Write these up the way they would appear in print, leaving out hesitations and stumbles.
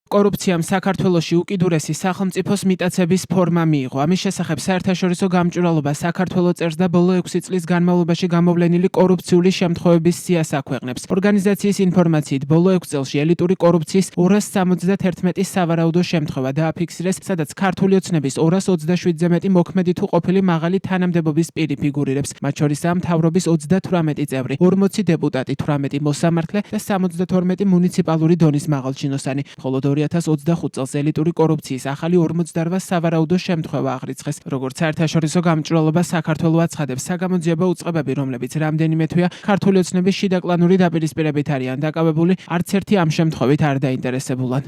კორუფციამ საქართველოში უკიდურესი სახელმწიფოს მიტაცების ფორმა მიიღო. ამის შესახებ საერთაშორისო გამჭვირვალობა საქართველოს წერს და ბოლო 6 წლის განმავლობაში გამოვლენილი კორუფციული შემთხვევების სიას აქვეყნებს. ორგანიზაციის ინფორმაციით, ბოლო 6 წელში ელიტური კორუფციის 271 სავარაუდო შემთხვევა დააფიქსირეს, სადაც ქართული ოცნების 227-ზე მეტი მოქმედი თუ ყოფილი მაღალი თანამდებობის პირი ფიგურირებს. მათ შორისაა მთავრობის 38 წევრი, 40 დეპუტატი, 18 მოსამართლე და 72 მუნიციპალური დონის მაღალჩინოსანი. ხოლო 2025 წელს ელიტური კორუფციის ახალი 48 სავარაუდო შემთხვევა აღრიცხეს. როგორც საერთაშორისო გამჭვირვალობა საქართველოს აცხადებს, საგამოძიებო უწყებები, რომლებიც რამდენიმე თვეა ქართული ოცნების შიდა კლანური დაპირისპირებით არიან დაკავებული, არც ერთი ამ შემთხვევით არ დაინტერესებულან.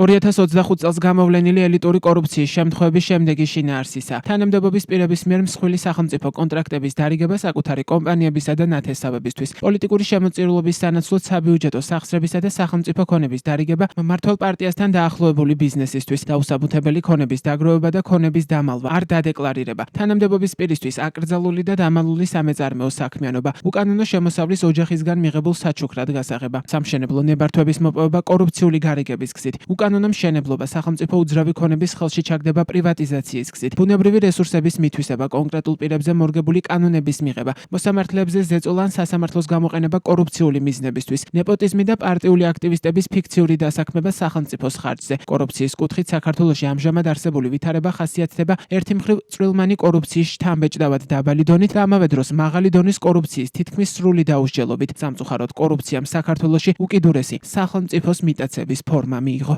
2025 წელს გამოვლენილი ელიტური კორუფციის შემთხვევების შემდეგი შინაარსისა. თანამდებობის პირების მიერ მსხვილი სახელმწიფო კონტრაქტების დარიგება საკუთარი კომპანიებისა და ნათესავებისთვის, პოლიტიკური შემოწირულობის სანაცვლოდ საბიუჯეტო სახსრებისა და სახელმწიფო ქონების დარიგება მმართველ პარტიასთან დაახლოებული ბიზნესისთვის, დაუსაბუთებელი ქონების დაგროვება და ქონების დამალვა, არ დადეკლარირება. თანამდებობის პირისთვის აკრძალული და დამალული სამეწარმეო საქმიანობა, უკანონო შემოსავლის ოჯახისგან მიღებულ საჩუქრად გასაღება, სამშენებლო ნებართვების მოპოვება კორუფციული გარიგების გზით. უკანონო მშენებლობა, სახელმწიფო უძრავი ქონების ხელში ჩაგდება პრივატიზაციის გზით, ბუნებრივი რესურსების მითვისება, კონკრეტულ პირებზე მორგებული კანონების მიღება, მოსამართლეებზე ზეწოლა ან სასამართლოს გამოყენება კორუფციული მიზნებისთვის, ნეპოტიზმი და პარტიული აქტივისტების ფიქციური დასაქმება სახელმწიფოს ხარჯზე. კორუფციის კუთხით საქართველოში ამჟამად არსებული ვითარება ხასიათდება ერთი მხრივ წვრილმანი კორუფციის შთამბეჭდავად დაბალი დონით და ამავე დროს მაღალი დონის კორუფციის თითქმის სრული დაუსჯელობით. სამწუხაროდ კორუფციამ საქართველოში უკიდურესი სახელმწიფოს მიტაცების ფორმა მიიღო.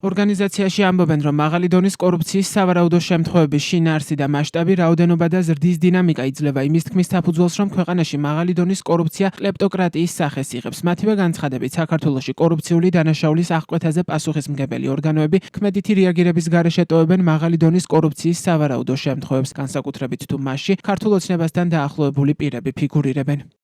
ორგანიზაციაში ამბობენ, რომ მაღალი დონის კორუფციის სავარაუდო შემთხვევების შინაარსი და მასშტაბი, რაოდენობა და ზრდის დინამიკა იძლევა იმის თქმის საფუძველს, რომ ქვეყანაში მაღალი დონის კორუფცია კლეპტოკრატიის სახეს იღებს. მათივე განცხადებით, საქართველოში კორუფციული დანაშაულის აღკვეთაზე პასუხისმგებელი ორგანოები ქმედითი რეაგირების გარეშე ტოვებენ მაღალი დონის კორუფციის სავარაუდო შემთხვევებს, განსაკუთრებით თუ მასში ქართულ ოცნებასთან დაახლოებული პირები ფიგურირებენ.